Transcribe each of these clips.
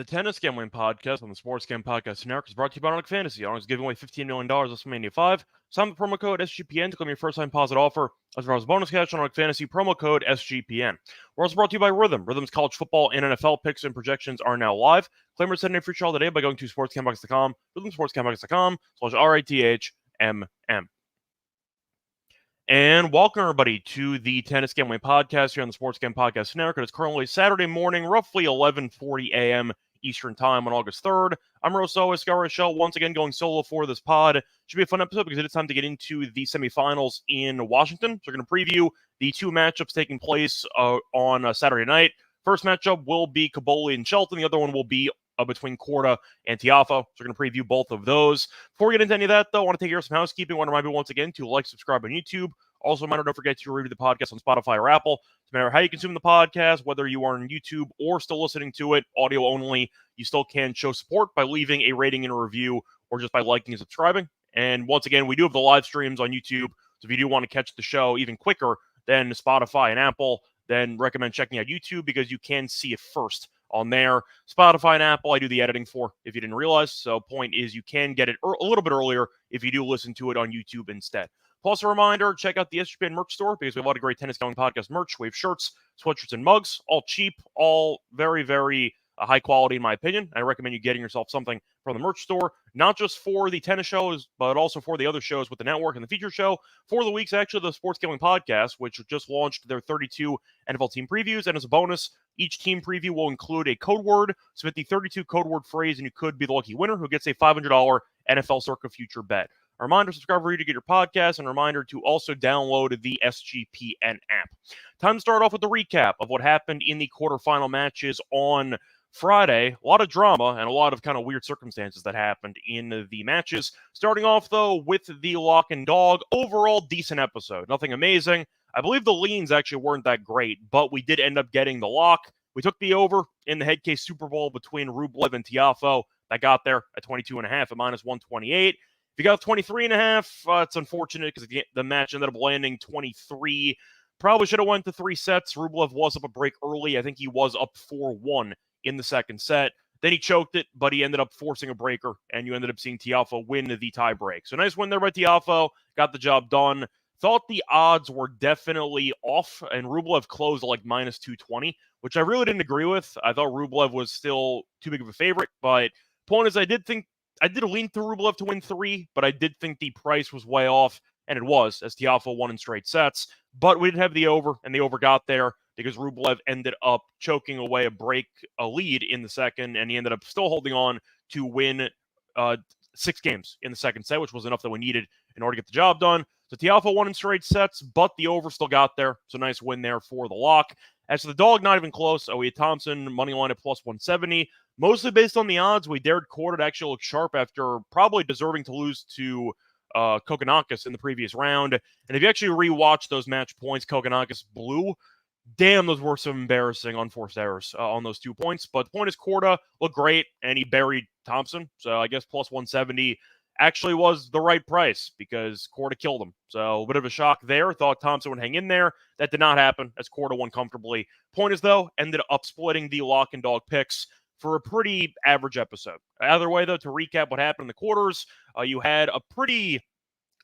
The Tennis Gambling Podcast on the Sports Gambling Podcast Network is brought to you by Onyx Fantasy. Onyx is giving away $15 million this WrestleMania 5. Sign the promo code SGPN to claim your first-time deposit offer, as well as bonus cash on Onyx Fantasy, promo code SGPN. We're also brought to you by Rhythm. Rhythm's college football and NFL picks and projections are now live. Claim your set in free trial today by going to sportscampbox.com, rhythmsportscampbox.com/RITHMM. And welcome, everybody, to the Tennis Gambling Podcast here on the Sports Gambling Podcast Network. It's currently Saturday morning, roughly 11:40 a.m. Eastern Time on August 3rd. I'm Rosso, Scott Reichel, once again going solo for this pod. Should be a fun episode because it is time to get into the semifinals in Washington. So we're going to preview the two matchups taking place on Saturday night. First matchup will be Caboli and Shelton. The other one will be between Korda and Tiafoe. So we're going to preview both of those. Before we get into any of that, though, I want to take care of some housekeeping. I want to remind you once again to like, subscribe on YouTube. Also, reminder, don't forget to review the podcast on Spotify or Apple. No matter how you consume the podcast, whether you are on YouTube or still listening to it, audio only, you still can show support by leaving a rating and a review or just by liking and subscribing. And once again, we do have the live streams on YouTube. So if you do want to catch the show even quicker than Spotify and Apple, then recommend checking out YouTube because you can see it first on there. Spotify and Apple, I do the editing for, if you didn't realize. So point is you can get it a little bit earlier if you do listen to it on YouTube instead. Plus, a reminder, check out the SGPN merch store because we have a lot of great Tennis Gambling Podcast merch. We have shirts, sweatshirts, and mugs, all cheap, all very, very high quality in my opinion. I recommend you getting yourself something from the merch store, not just for the tennis shows, but also for the other shows with the network and the feature show. For the week's actually the Sports Gambling Podcast, which just launched their 32 NFL team previews. And as a bonus, each team preview will include a code word. Submit the 32 code word phrase, and you could be the lucky winner who gets a $500 NFL Circa Future bet. A reminder, subscribe for you to get your podcast, and a reminder to also download the SGPN app. Time to start off with the recap of what happened in the quarterfinal matches on Friday. A lot of drama and a lot of kind of weird circumstances that happened in the matches. Starting off, though, with the lock and dog. Overall, decent episode. Nothing amazing. I believe the leans actually weren't that great, but we did end up getting the lock. We took the over in the head case Super Bowl between Rublev and Tiafoe. That got there at 22.5 at -128. If you got 23.5, it's unfortunate because the match ended up landing 23. Probably should have went to 3 sets. Rublev was up a break early. I think he was up 4-1 in the second set. Then he choked it, but he ended up forcing a breaker, and you ended up seeing Tiafoe win the tie break. So nice win there by Tiafoe. Got the job done. Thought the odds were definitely off, and Rublev closed at like -220, which I really didn't agree with. I thought Rublev was still too big of a favorite, but point is I did lean to Rublev to win 3, but I did think the price was way off, and it was, as Tiafoe won in straight sets. But we did have the over, and the over got there because Rublev ended up choking away a lead in the second, and he ended up still holding on to win 6 games in the second set, which was enough that we needed in order to get the job done. So Tiafoe won in straight sets, but the over still got there. So nice win there for the lock. As for the dog, not even close. We had Thompson money line at +170. Mostly based on the odds, we dared Korda to actually look sharp after probably deserving to lose to Kokkinakis in the previous round. And if you actually rewatch those match points, Kokkinakis blew. Damn, those were some embarrassing unforced errors on those 2 points. But the point is, Korda looked great, and he buried Thompson. So I guess +170 actually was the right price because Korda killed him. So a bit of a shock there. Thought Thompson would hang in there. That did not happen as Korda won comfortably. Point is, though, ended up splitting the lock and dog picks for a pretty average episode. Either way, though, to recap what happened in the quarters, you had a pretty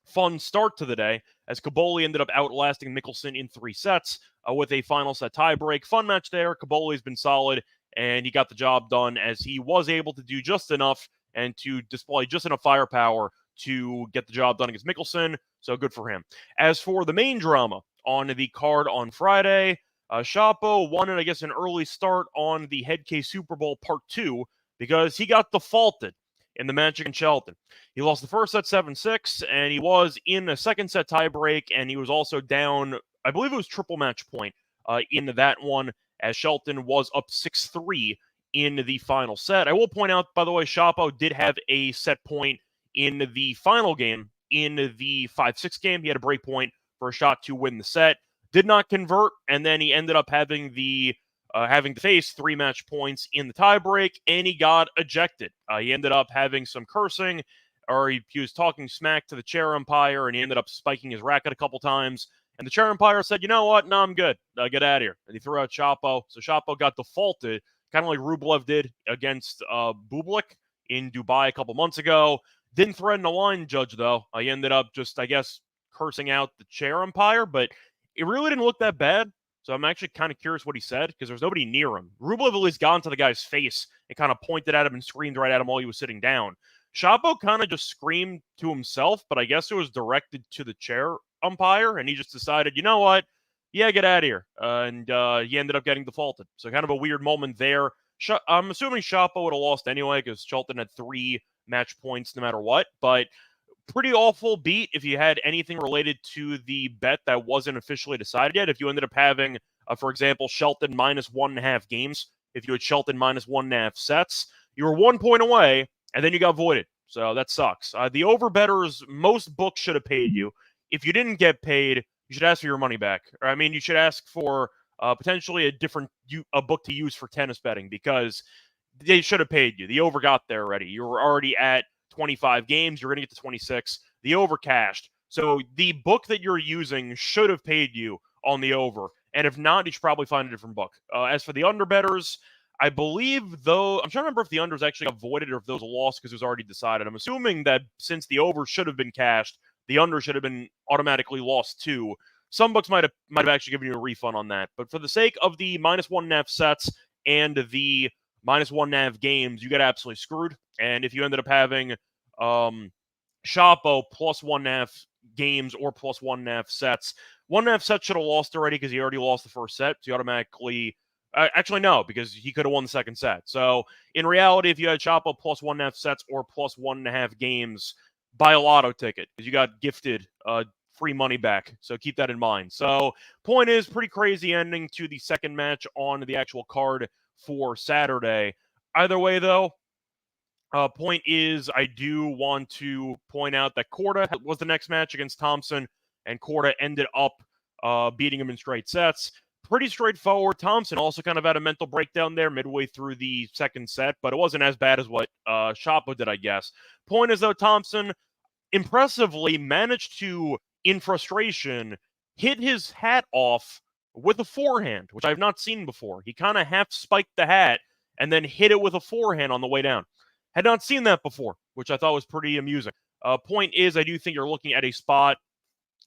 fun start to the day as Caboli ended up outlasting Mickelson in 3 sets with a final set tiebreak. Fun match there. Caboli's been solid, and he got the job done as he was able to do just enough and to display just enough firepower to get the job done against Mickelson. So good for him. As for the main drama on the card on Friday, Shapo wanted, I guess, an early start on the head case Super Bowl Part 2 because he got defaulted in the match against Shelton. He lost the first set 7-6, and he was in a second set tiebreak, and he was also down, I believe it was triple match point in that one, as Shelton was up 6-3 in the final set. I will point out, by the way, Shapo did have a set point in the final game. In the 5-6 game, he had a break point for a shot to win the set. Did not convert, and then he ended up having to face 3 match points in the tiebreak, and he got ejected. He ended up having some cursing, or he was talking smack to the chair umpire, and he ended up spiking his racket a couple times. And the chair umpire said, "You know what? No, I'm good. Get out of here." And he threw out Shapo. So Shapo got defaulted kind of like Rublev did against Bublik in Dubai a couple months ago. Didn't threaten a line judge, though. He ended up just, I guess, cursing out the chair umpire, but it really didn't look that bad. So I'm actually kind of curious what he said because there's nobody near him. Rublev at least got into the guy's face and kind of pointed at him and screamed right at him while he was sitting down. Shapo kind of just screamed to himself, but I guess it was directed to the chair umpire, and he just decided, you know what? Yeah, get out of here. And he ended up getting defaulted. So kind of a weird moment there. I'm assuming Shapo would have lost anyway because Shelton had 3 match points no matter what, but pretty awful beat if you had anything related to the bet that wasn't officially decided yet. If you ended up having, for example, Shelton minus 1.5 games, if you had Shelton minus 1.5 sets, you were 1 point away, and then you got voided. So that sucks. The over-bettors, most books should have paid you. If you didn't get paid, you should ask for your money back. Or, I mean, you should ask for potentially a book to use for tennis betting because they should have paid you. The over got there already. You were already at 25 games. You're going to get to 26. The over cashed. So the book that you're using should have paid you on the over. And if not, you should probably find a different book. As for the underbettors, I believe, though, I'm trying to remember if the unders actually got voided or if those were lost because it was already decided. I'm assuming that since the over should have been cashed, the under should have been automatically lost too. Some books might have actually given you a refund on that. But for the sake of the minus 1.5 sets and the minus 1.5 games, you got absolutely screwed. And if you ended up having Shapo plus 1.5 games or plus 1.5 sets, 1.5 sets should have lost already because he already lost the first set. So you automatically, actually no, because he could have won the second set. So in reality, if you had Shapo plus 1.5 sets or plus 1.5 games, buy a lotto ticket because you got gifted free money back. So keep that in mind. So point is, pretty crazy ending to the second match on the actual card for Saturday. Either way, though, point is, I do want to point out that Korda was the next match against Thompson, and Korda ended up beating him in straight sets. Pretty straightforward. Thompson also kind of had a mental breakdown there midway through the second set, but it wasn't as bad as what Shapo did, I guess. Point is, though, Thompson impressively managed to, in frustration, hit his hat off with a forehand, which I've not seen before. He kind of half spiked the hat and then hit it with a forehand on the way down. Had not seen that before, which I thought was pretty amusing. Point is, I do think you're looking at a spot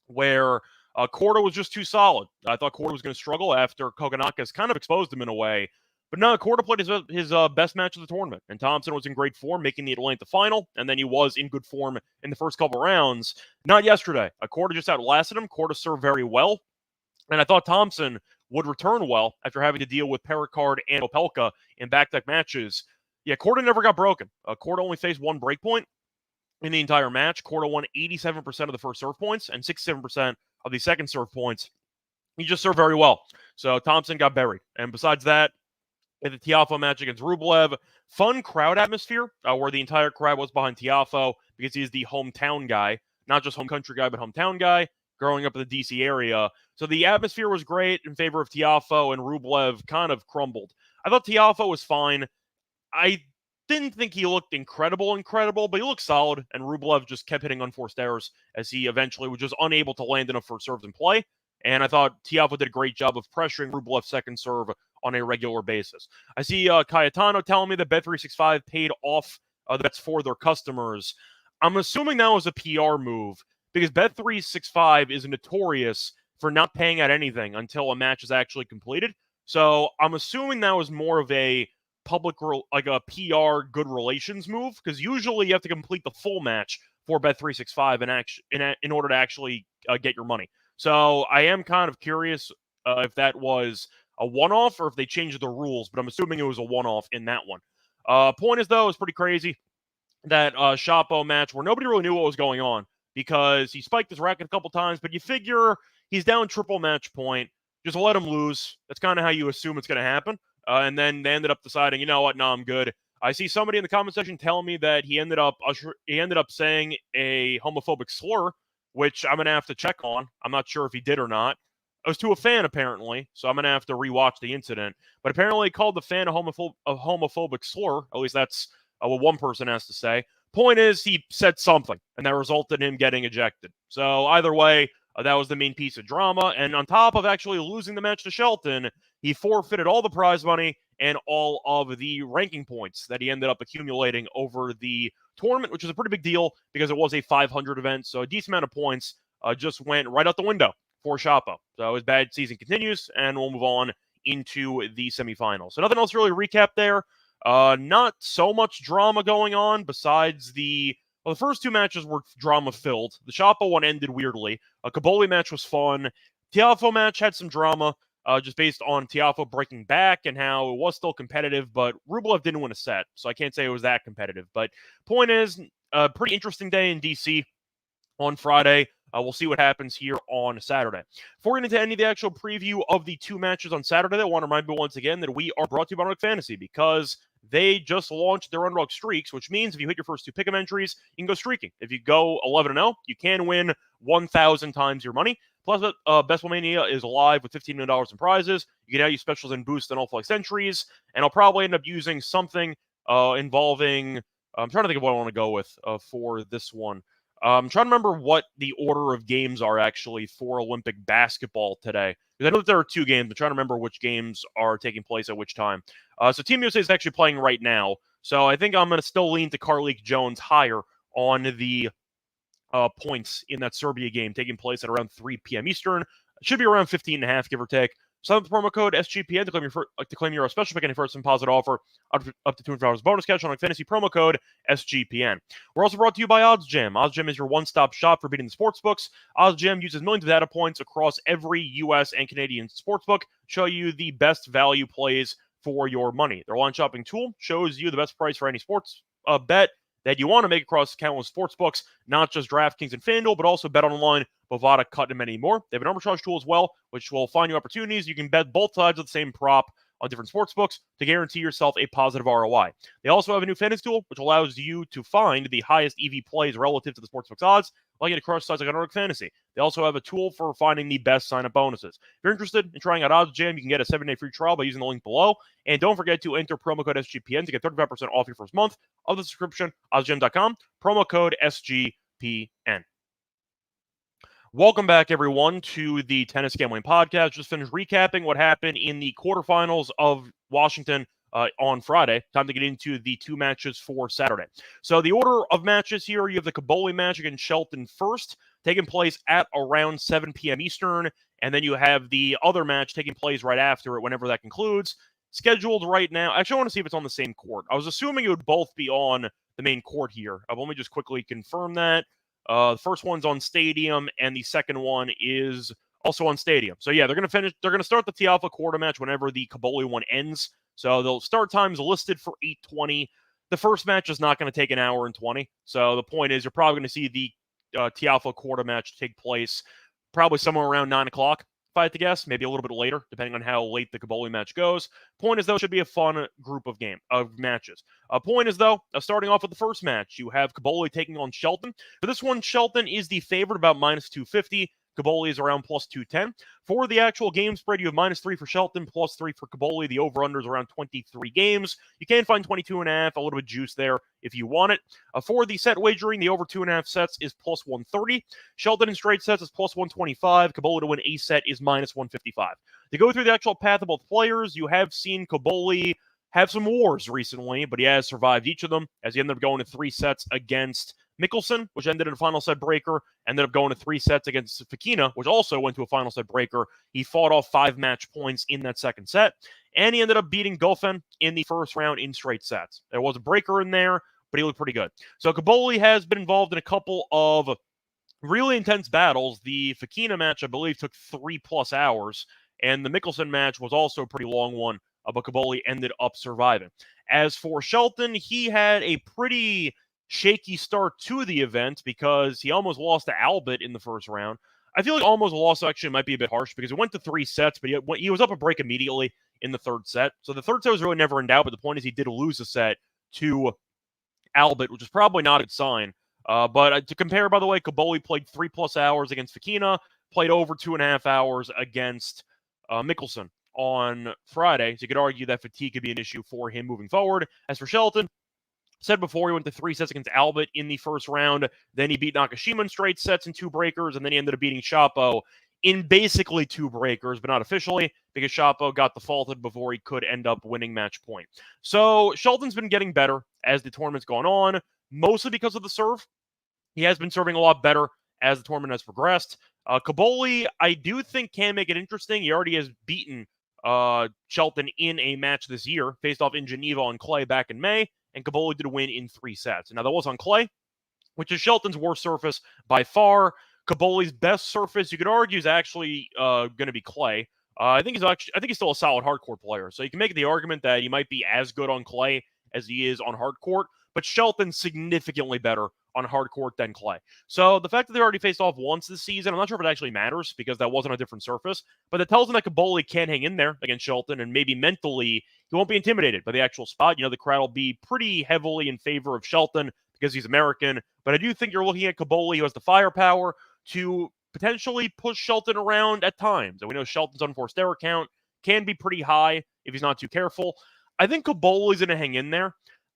where Korda was just too solid. I thought Korda was going to struggle after Kokonakis kind of exposed him in a way. But no, Korda played his best match of the tournament, and Thompson was in great form, making the Atlanta final, and then he was in good form in the first couple rounds. Not yesterday. Korda just outlasted him. Korda served very well, and I thought Thompson would return well after having to deal with Pericard and Opelka in back-to-back matches. Yeah, Korda never got broken. Korda only faced one breakpoint in the entire match. Korda won 87% of the first serve points and 67% of the second serve points. He just served very well. So Thompson got buried. And besides that, in the Tiafoe match against Rublev, fun crowd atmosphere where the entire crowd was behind Tiafoe because he's the hometown guy, not just home country guy, but hometown guy, growing up in the D.C. area. So the atmosphere was great in favor of Tiafoe, and Rublev kind of crumbled. I thought Tiafoe was fine. I didn't think he looked incredible, but he looked solid, and Rublev just kept hitting unforced errors as he eventually was just unable to land enough for serves in play. And I thought Tiafoe did a great job of pressuring Rublev's second serve on a regular basis. I see Cayetano telling me that Bet365 paid off the bets for their customers. I'm assuming that was a PR move because Bet365 is notorious for not paying out anything until a match is actually completed. So I'm assuming that was more of a public, like a PR good relations move, because usually you have to complete the full match for Bet365 in order to actually get your money. So I am kind of curious if that was a one-off or if they changed the rules, but I'm assuming it was a one-off in that one. Point is, though, it's pretty crazy that Shapo match where nobody really knew what was going on because he spiked his racket a couple times, but you figure he's down triple match point. Just let him lose. That's kind of how you assume it's going to happen. And then they ended up deciding, you know what, no, I'm good. I see somebody in the comment section telling me that he ended up saying a homophobic slur, which I'm going to have to check on. I'm not sure if he did or not. It was to a fan, apparently, so I'm going to have to rewatch the incident. But apparently he called the fan a homophobic slur. At least that's what one person has to say. Point is, he said something, and that resulted in him getting ejected. So either way, that was the main piece of drama. And on top of actually losing the match to Shelton, he forfeited all the prize money and all of the ranking points that he ended up accumulating over the tournament, which is a pretty big deal because it was a 500 event. So a decent amount of points just went right out the window for Chapo. So his bad season continues, and we'll move on into the semifinals. So nothing else really to recap there. Not so much drama going on besides the first two matches were drama-filled. The Chapo one ended weirdly. A Kaboli match was fun. Tiafoe match had some drama, just based on Tiafoe breaking back and how it was still competitive, but Rublev didn't win a set, so I can't say it was that competitive. But point is, a pretty interesting day in DC on Friday. We'll see what happens here on Saturday. Before we get into any of the actual preview of the two matches on Saturday, I want to remind you once again that we are brought to you by Underdog Fantasy because they just launched their Underdog Streaks, which means if you hit your first two pick'em entries, you can go streaking. If you go 11-0, you can win 1,000 times your money. Plus, Best Ball Mania is live with $15 million in prizes. You can now use specials and boosts on all flex entries, and I'll probably end up using something involving. I'm trying to think of what I want to go with for this one. I'm trying to remember what the order of games are actually for Olympic basketball today. Because I know that there are two games. I'm trying to remember which games are taking place at which time. So Team USA is actually playing right now. So I think I'm going to still lean to Carlik Jones higher on the points in that Serbia game taking place at around 3 p.m. Eastern. It should be around 15.5, give or take. Sign up with the promo code SGPN to claim your special pick and first and positive offer up to $200 bonus cash on fantasy promo code SGPN. We're also brought to you by OddsJam. OddsJam is your one-stop shop for beating the sportsbooks. OddsJam uses millions of data points across every U.S. and Canadian sportsbook to show you the best value plays for your money. Their online shopping tool shows you the best price for any sports bet that you want to make across countless sports books, not just DraftKings and FanDuel, but also BetOnline, Bovada, Cut, and many more. They have an arbitrage tool as well, which will find you opportunities. You can bet both sides of the same prop on different sports books to guarantee yourself a positive ROI. They also have a new fantasy tool, which allows you to find the highest EV plays relative to the sportsbook's odds, like at crush sites like Underdog Fantasy. They also have a tool for finding the best sign-up bonuses. If you're interested in trying out OddsJam, you can get a 7-day free trial by using the link below. And don't forget to enter promo code SGPN to get 35% off your first month of the subscription, oddsjam.com, promo code SGPN. Welcome back, everyone, to the Tennis Gambling Podcast. Just finished recapping what happened in the quarterfinals of Washington on Friday. Time to get into the two matches for Saturday. So the order of matches here, you have the Kaboli match against Shelton first, taking place at around 7 p.m. Eastern, and then you have the other match taking place right after it, whenever that concludes. Scheduled right now. Actually, I want to see if it's on the same court. I was assuming it would both be on the main court here. Let me just quickly confirm that. The first one's on Stadium, and the second one is also on Stadium. So yeah, they're going to start the Tiafoe quarter match whenever the Kaboli one ends. So the start time's listed for 8:20. The first match is not going to take an hour and 20. So the point is, you're probably going to see the Tiafoe quarter match take place probably somewhere around 9 o'clock. If I had to guess, maybe a little bit later, depending on how late the Kaboli match goes. Point is, though, it should be a fun group of matches. Point is, though, starting off with the first match, you have Kaboli taking on Shelton. For this one, Shelton is the favorite, about minus 250. Kaboli is around plus 210. For the actual game spread, you have minus 3 for Shelton, plus 3 for Kaboli. The over-under is around 23 games. You can find 22.5, a little bit of juice there if you want it. For the set wagering, the over 2.5 sets is plus 130. Shelton in straight sets is plus 125. Kaboli to win a set is minus 155. To go through the actual path of both players, you have seen Kaboli have some wars recently, but he has survived each of them as he ended up going to 3 sets against Mickelson, which ended in a final set breaker, ended up going to 3 sets against Fekina, which also went to a final set breaker. He fought off 5 match points in that second set, and he ended up beating Goffin in the first round in straight sets. There was a breaker in there, but he looked pretty good. So Kaboli has been involved in a couple of really intense battles. The Fekina match, I believe, took 3+ hours, and the Mickelson match was also a pretty long one, but Kaboli ended up surviving. As for Shelton, he had a pretty shaky start to the event because he almost lost to Albert in the first round. I feel like almost lost actually might be a bit harsh because it went to 3 sets, but he was up a break immediately in the third set. So the third set was really never in doubt, but the point is he did lose a set to Albert, which is probably not a good sign. But to compare, by the way, Kaboli played 3+ hours against Fekina, played over 2.5 hours against Mickelson on Friday. So you could argue that fatigue could be an issue for him moving forward. As for Shelton, said before, he went to 3 sets against Albert in the first round. Then he beat Nakashima in straight sets and 2 breakers, and then he ended up beating Chapo in basically 2 breakers, but not officially, because Shapo got defaulted before he could end up winning match point. So Shelton's been getting better as the tournament's gone on, mostly because of the serve. He has been serving a lot better as the tournament has progressed. Caboli, I do think, can make it interesting. He already has beaten Shelton in a match this year, faced off in Geneva on clay back in May, and Caboli did win in 3 sets. Now, that was on clay, which is Shelton's worst surface by far. Caboli's best surface, you could argue, is actually going to be clay. I think he's still a solid hardcourt player. So you can make the argument that he might be as good on clay as he is on hardcourt, but Shelton's significantly better on hardcourt than clay. So the fact that they already faced off once this season, I'm not sure if it actually matters because that wasn't a different surface, but it tells him that Caboli can hang in there against Shelton, and maybe mentally he won't be intimidated by the actual spot. The crowd will be pretty heavily in favor of Shelton because he's American, but I do think you're looking at Caboli, who has the firepower to potentially push Shelton around at times. And we know Shelton's unforced error count can be pretty high if he's not too careful. I think Caboli's going to hang in there.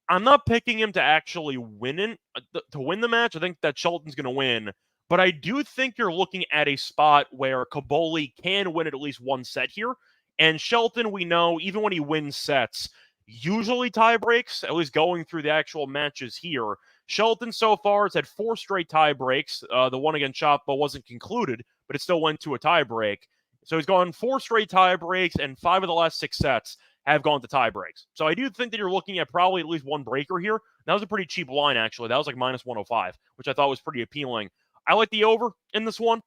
I'm not picking him to actually win the match. I think that Shelton's going to win, but I do think you're looking at a spot where Caboli can win at least one set here. And Shelton, we know, even when he wins sets, usually tie breaks, at least going through the actual matches here. Shelton so far has had 4 straight tie breaks. The one against Chapo wasn't concluded, but it still went to a tie break. So he's gone 4 straight tie breaks, and 5 of the last 6 sets have gone to tie breaks. So I do think that you're looking at probably at least one breaker here. That was a pretty cheap line, actually. That was like minus 105, which I thought was pretty appealing. I like the over in this one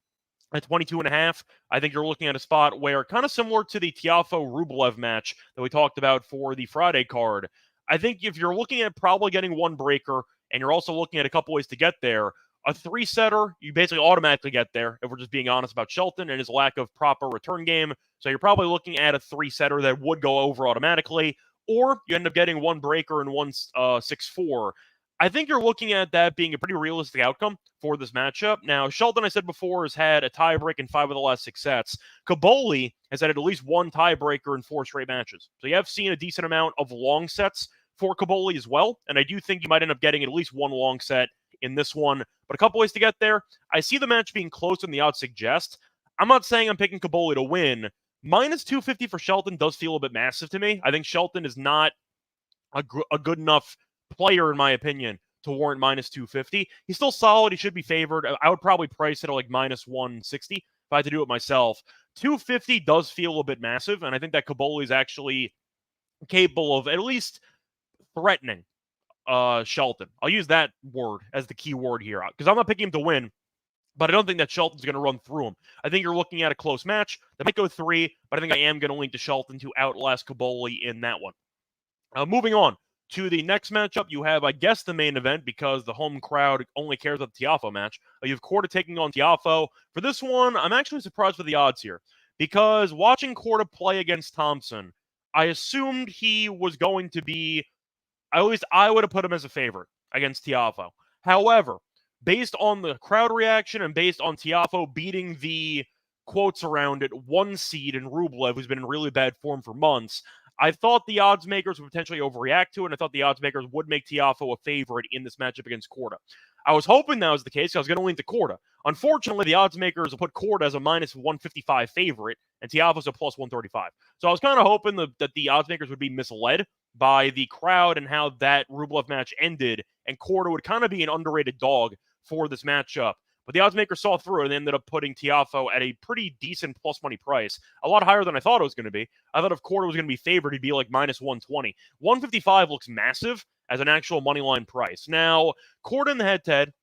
at 22.5. I think you're looking at a spot where, kind of similar to the Tiafoe-Rublev match that we talked about for the Friday card, I think if you're looking at probably getting one breaker, and you're also looking at a couple ways to get there, a 3-setter, you basically automatically get there, if we're just being honest about Shelton and his lack of proper return game. So you're probably looking at a 3-setter that would go over automatically, or you end up getting one breaker and one 6-4. I think you're looking at that being a pretty realistic outcome for this matchup. Now, Shelton, I said before, has had a tiebreak in 5 of the last 6 sets. Caboli has had at least one tiebreaker in 4 straight matches. So you have seen a decent amount of long sets for Caboli as well, and I do think you might end up getting at least one long set in this one, but a couple ways to get there. I see the match being closer than the odds suggest. I'm not saying I'm picking Caboli to win. Minus 250 for Shelton does feel a bit massive to me. I think Shelton is not a good enough player, in my opinion, to warrant minus 250. He's still solid. He should be favored. I would probably price it at like minus 160 if I had to do it myself. 250 does feel a bit massive, and I think that Caboli is actually capable of at least threatening Shelton. I'll use that word as the key word here, because I'm not picking him to win, but I don't think that Shelton's going to run through him. I think you're looking at a close match that might go 3, but I think I am going to lean to Shelton to outlast Caboli in that one. Moving on to the next matchup, you have, I guess, the main event, because the home crowd only cares about the Tiafoe match. You have Korda taking on Tiafoe. For this one, I'm actually surprised with the odds here, because watching Korda play against Thompson, I assumed he was going to be, at least I would have put him as a favorite against Tiafoe. However, based on the crowd reaction and based on Tiafoe beating the quotes around it 1 seed in Rublev, who's been in really bad form for months, I thought the odds makers would potentially overreact to it, and I thought the odds makers would make Tiafoe a favorite in this matchup against Korda. I was hoping that was the case. I was going to lean to Korda. Unfortunately, the odds makers will put Korda as a minus 155 favorite, and Tiafoe's a plus 135. So I was kind of hoping that the odds makers would be misled by the crowd and how that Rublev match ended, and Korda would kind of be an underrated dog for this matchup. But the odds maker saw through it and ended up putting Tiafoe at a pretty decent plus money price, a lot higher than I thought it was going to be. I thought if Korda was going to be favored, he'd be like minus 120. 155 looks massive as an actual money line price. Now, Korda in the head-to-head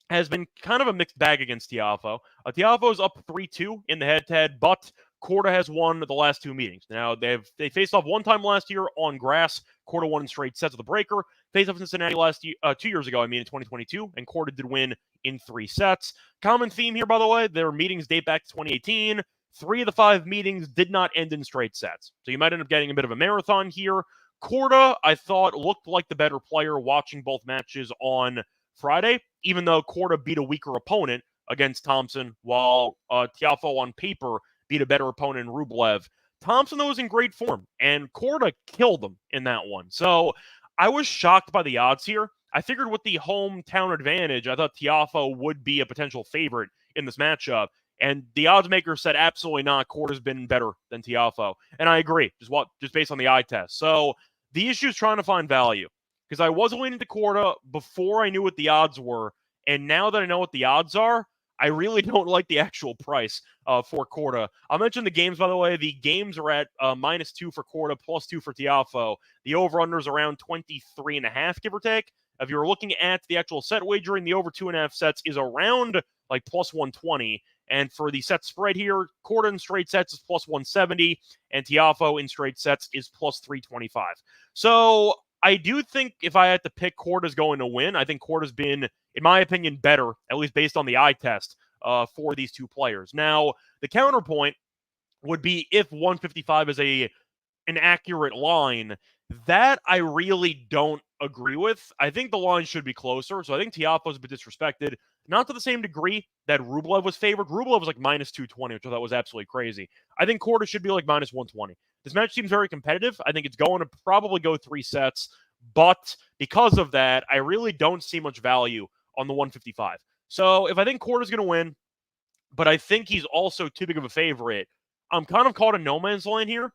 has been kind of a mixed bag against Tiafoe. Tiafoe's up 3-2 in the head-to-head, but Korda has won the last 2 meetings. Now, they faced off one time last year on grass. Korda won in straight sets of the breaker. Faced off in Cincinnati last year, 2 years ago, in 2022, and Korda did win in 3 sets. Common theme here, by the way, their meetings date back to 2018. 3 of the 5 meetings did not end in straight sets. So you might end up getting a bit of a marathon here. Korda, I thought, looked like the better player watching both matches on Friday, even though Korda beat a weaker opponent against Thompson, while Tiafoe on paper beat a better opponent in Rublev. Thompson, though, was in great form, and Korda killed him in that one. So I was shocked by the odds here. I figured with the hometown advantage, I thought Tiafoe would be a potential favorite in this matchup. And the odds maker said absolutely not. Korda's been better than Tiafoe. And I agree, just based on the eye test. So the issue is trying to find value. Because I was leaning to Korda before I knew what the odds were. And now that I know what the odds are, I really don't like the actual price for Korda. I'll mention the games, by the way. The games are at -2 for Korda, +2 for Tiafoe. The over-under is around 23.5, give or take. If you're looking at the actual set wagering, the over 2.5 sets is around like +120. And for the set spread here, Korda in straight sets is +170, and Tiafoe in straight sets is +325. So I do think if I had to pick, Korda's going to win. I think Korda's been, in my opinion, better, at least based on the eye test, for these two players. Now, the counterpoint would be if 155 is an accurate line. That I really don't agree with. I think the line should be closer. So I think Tiafoe's been disrespected, not to the same degree that Rublev was favored. Rublev was like -220, which I thought was absolutely crazy. I think Korda should be like -120. This match seems very competitive. I think it's going to probably go 3 sets, but because of that, I really don't see much value on the 155. So if I think Korda's going to win, but I think he's also too big of a favorite, I'm kind of caught in no man's land here.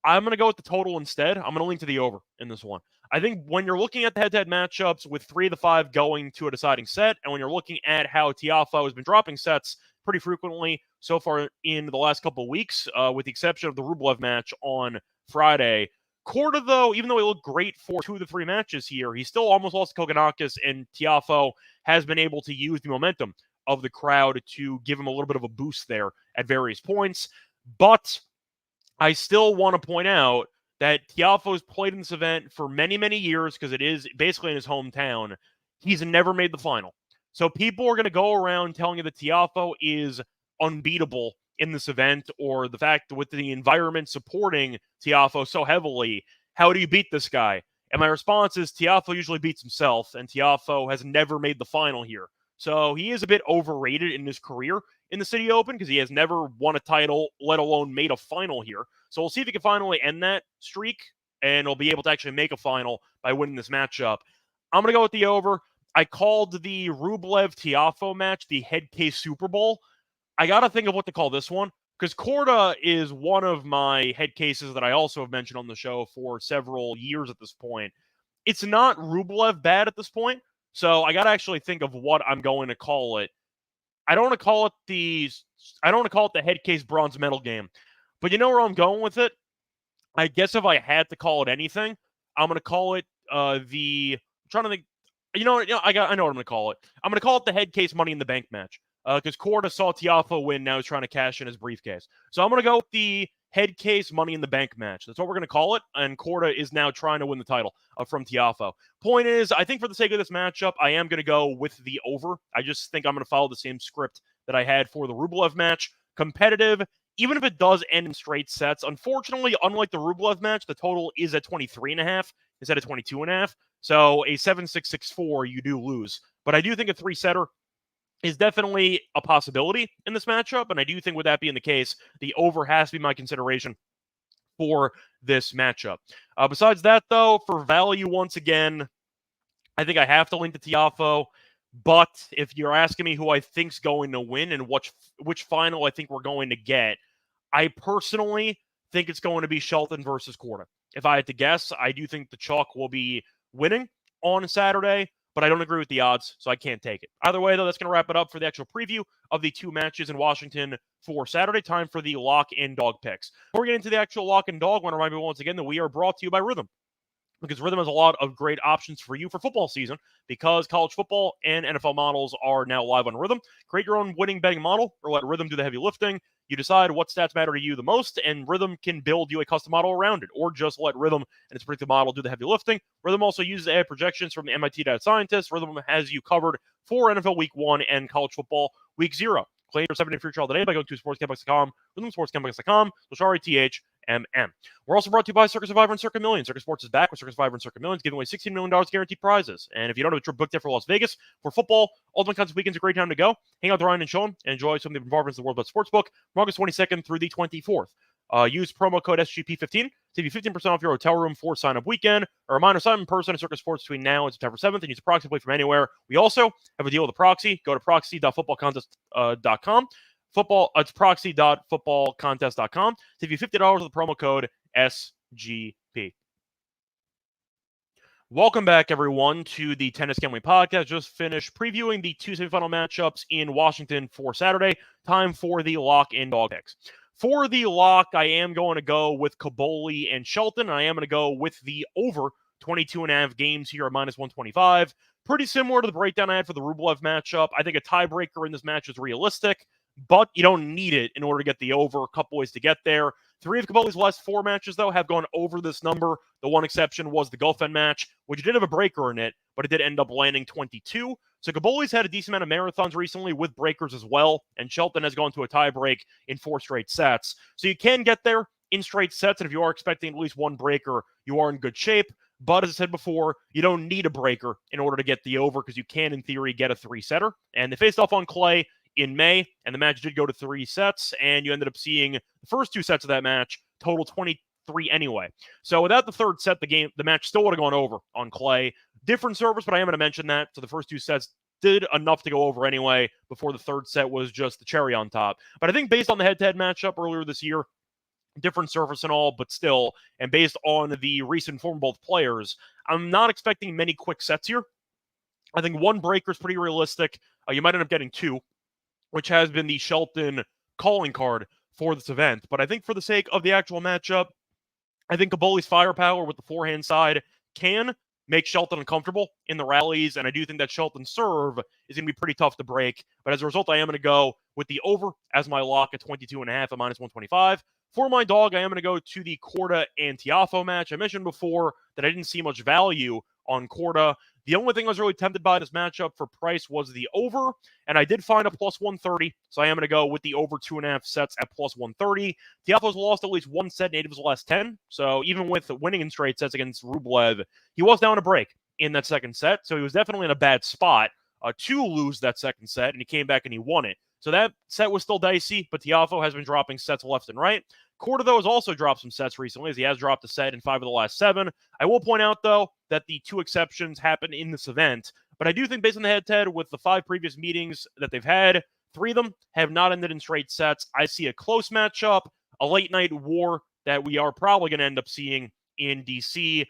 I'm going to go with the total instead. I'm going to lean to the over in this one. I think when you're looking at the head-to-head matchups with 3 of the 5 going to a deciding set, and when you're looking at how Tiafoe has been dropping sets pretty frequently so far in the last couple of weeks, with the exception of the Rublev match on Friday. Korda, though, even though he looked great for 2 of the 3 matches here, he still almost lost to Kokkinakis, and Tiafoe has been able to use the momentum of the crowd to give him a little bit of a boost there at various points. But I still want to point out that Tiafoe's played in this event for many, many years because it is basically in his hometown. He's never made the final. So people are going to go around telling you that Tiafoe is unbeatable in this event, or the fact that with the environment supporting Tiafoe so heavily, how do you beat this guy? And my response is Tiafoe usually beats himself, and Tiafoe has never made the final here. So he is a bit overrated in his career in the City Open because he has never won a title, let alone made a final here. So we'll see if he can finally end that streak, and he'll be able to actually make a final by winning this matchup. I'm going to go with the over. I called the Rublev-Tiafoe match the head case Super Bowl. I got to think of what to call this one because Korda is one of my head cases that I also have mentioned on the show for several years at this point. It's not Rublev bad at this point, so I got to actually think of what I'm going to call it. I don't want to call it the head case bronze medal game. But you know where I'm going with it? I guess if I had to call it anything, I'm going to call it I'm trying to think. I know what I'm going to call it. I'm going to call it the head case Money in the Bank match. Because Korda saw Tiafoe win, now he's trying to cash in his briefcase. So I'm going to go with the head case Money in the Bank match. That's what we're going to call it. And Korda is now trying to win the title from Tiafoe. Point is, I think for the sake of this matchup, I am going to go with the over. I just think I'm going to follow the same script that I had for the Rublev match. Competitive, even if it does end in straight sets. Unfortunately, unlike the Rublev match, the total is at 23.5 instead of 22.5. So a 7-6-6-4, you do lose. But I do think a 3-setter is definitely a possibility in this matchup, and I do think with that being the case, the over has to be my consideration for this matchup. Besides that, though, for value, once again, I think I have to link to Tiafoe, but if you're asking me who I think's going to win and which final I think we're going to get, I personally think it's going to be Shelton versus Korda. If I had to guess, I do think the chalk will be winning on Saturday, but I don't agree with the odds, so I can't take it. Either way, though, that's going to wrap it up for the actual preview of the 2 matches in Washington for Saturday. Time for the lock and dog picks. Before we get into the actual lock and dog, I want to remind you once again that we are brought to you by Rhythm, because Rhythm has a lot of great options for you for football season, because college football and NFL models are now live on Rhythm. Create your own winning betting model or let Rhythm do the heavy lifting. You decide what stats matter to you the most, and Rhythm can build you a custom model around it, or just let Rhythm and its predictive model do the heavy lifting. Rhythm also uses AI projections from the MIT data scientists. Rhythm has you covered for NFL Week 1 and college football Week 0. Claim your 7-day free trial today by going to sportscampus.com, rhythmsportscampus.com, RETHMM. We're also brought to you by Circus Survivor and Circuit Millions. Circus Sports is back with Circus Survivor and Circuit Millions, giving away $16 million guaranteed prizes. And if you don't have a trip booked yet for Las Vegas for football, Ultimate Contest Weekend's a great time to go. Hang out with Ryan and Sean and enjoy some of the performances of the World Best Sportsbook from August 22nd through the 24th. Use promo code SGP15 to give you 15% off your hotel room for sign-up weekend. A reminder, sign up in person at Circus Sports between now and September 7th and use a proxy play from anywhere. We also have a deal with a proxy. Go to proxy.footballcontest.com. It's proxy.footballcontest.com. Save you $50 with the promo code SGP. Welcome back, everyone, to the Tennis Gambling Podcast. Just finished previewing the two semifinal matchups in Washington for Saturday. Time for the lock and dog picks. For the lock, I am going to go with Caboli and Shelton. I am going to go with the over 22.5 games here at minus 125. Pretty similar to the breakdown I had for the Rublev matchup. I think a tiebreaker in this match is realistic, but you don't need it in order to get the over. A couple ways to get there. 3 of Caboli's last 4 matches, though, have gone over this number. The one exception was the Goffin match, which did have a breaker in it, but it did end up landing 22. So Caboli's had a decent amount of marathons recently with breakers as well, and Shelton has gone to a tiebreak in 4 straight sets. So you can get there in straight sets, and if you are expecting at least one breaker, you are in good shape. But as I said before, you don't need a breaker in order to get the over because you can, in theory, get a 3-setter. And they faced off on clay in May, and the match did go to 3 sets, and you ended up seeing the first 2 sets of that match total 23 anyway. So without the third set, the match still would have gone over on clay. Different service, but I am going to mention that. So the first 2 sets did enough to go over anyway before the third set was just the cherry on top. But I think based on the head-to-head matchup earlier this year, different surface and all, but still, and based on the recent form of both players, I'm not expecting many quick sets here. I think 1 breaker is pretty realistic. You might end up getting 2, which has been the Shelton calling card for this event. But I think for the sake of the actual matchup, I think Caboli's firepower with the forehand side can make Shelton uncomfortable in the rallies, and I do think that Shelton's serve is going to be pretty tough to break. But as a result, I am going to go with the over as my lock at 22.5 at minus 125. For my dog, I am going to go to the Korda and Tiafoe match. I mentioned before that I didn't see much value on Korda. The only thing I was really tempted by this matchup for price was the over, and I did find a plus 130, so I am going to go with the over 2.5 sets at plus 130. Tiafoe's lost at least 1 set in 8 of his last 10, so even with winning in straight sets against Rublev, he was down a break in that second set, so he was definitely in a bad spot to lose that second set, and he came back and he won it. So that set was still dicey, but Tiafoe has been dropping sets left and right. Korda, though, has also dropped some sets recently, as he has dropped a set in 5 of the last 7. I will point out, though, that the 2 exceptions happened in this event, but I do think based on the head-to-head with the 5 previous meetings that they've had, 3 of them have not ended in straight sets. I see a close matchup, a late-night war that we are probably going to end up seeing in D.C.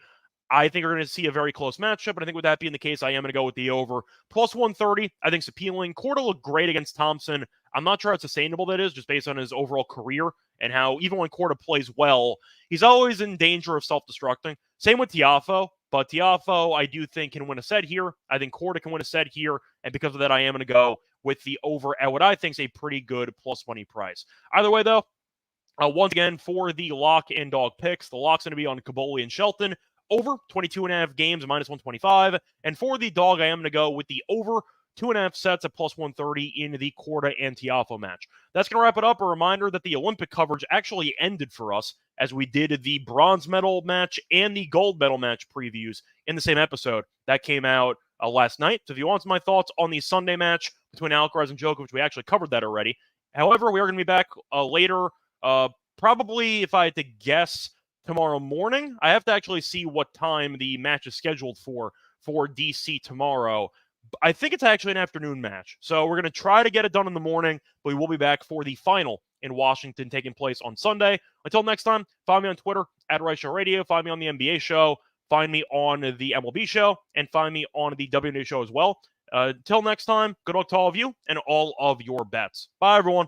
I think we're going to see a very close matchup, but I think with that being the case, I am going to go with the over. Plus 130, I think it's appealing. Korda looked great against Thompson. I'm not sure how sustainable that is, just based on his overall career and how even when Korda plays well, he's always in danger of self-destructing. Same with Tiafoe, but Tiafoe, I do think, can win a set here. I think Korda can win a set here, and because of that, I am going to go with the over at what I think is a pretty good plus money price. Either way, though, once again, for the lock and dog picks, the lock's going to be on Caboli and Shelton. Over 22.5 games, minus 125. And for the dog, I am going to go with the over 2.5 sets at plus 130 in the Korda and Tiafoe match. That's going to wrap it up. A reminder that the Olympic coverage actually ended for us as we did the bronze medal match and the gold medal match previews in the same episode. That came out last night. So if you want my thoughts on the Sunday match between Alcaraz and Djokovic, we actually covered that already. However, we are going to be back later, probably, if I had to guess, tomorrow morning. I have to actually see what time the match is scheduled for DC tomorrow. I think it's actually an afternoon match. So we're going to try to get it done in the morning, but we will be back for the final in Washington taking place on Sunday. Until next time, find me on Twitter at Reichel Radio. Find me on the NBA show. Find me on the MLB show. And find me on the WNBA show as well. Until next time, good luck to all of you and all of your bets. Bye, everyone.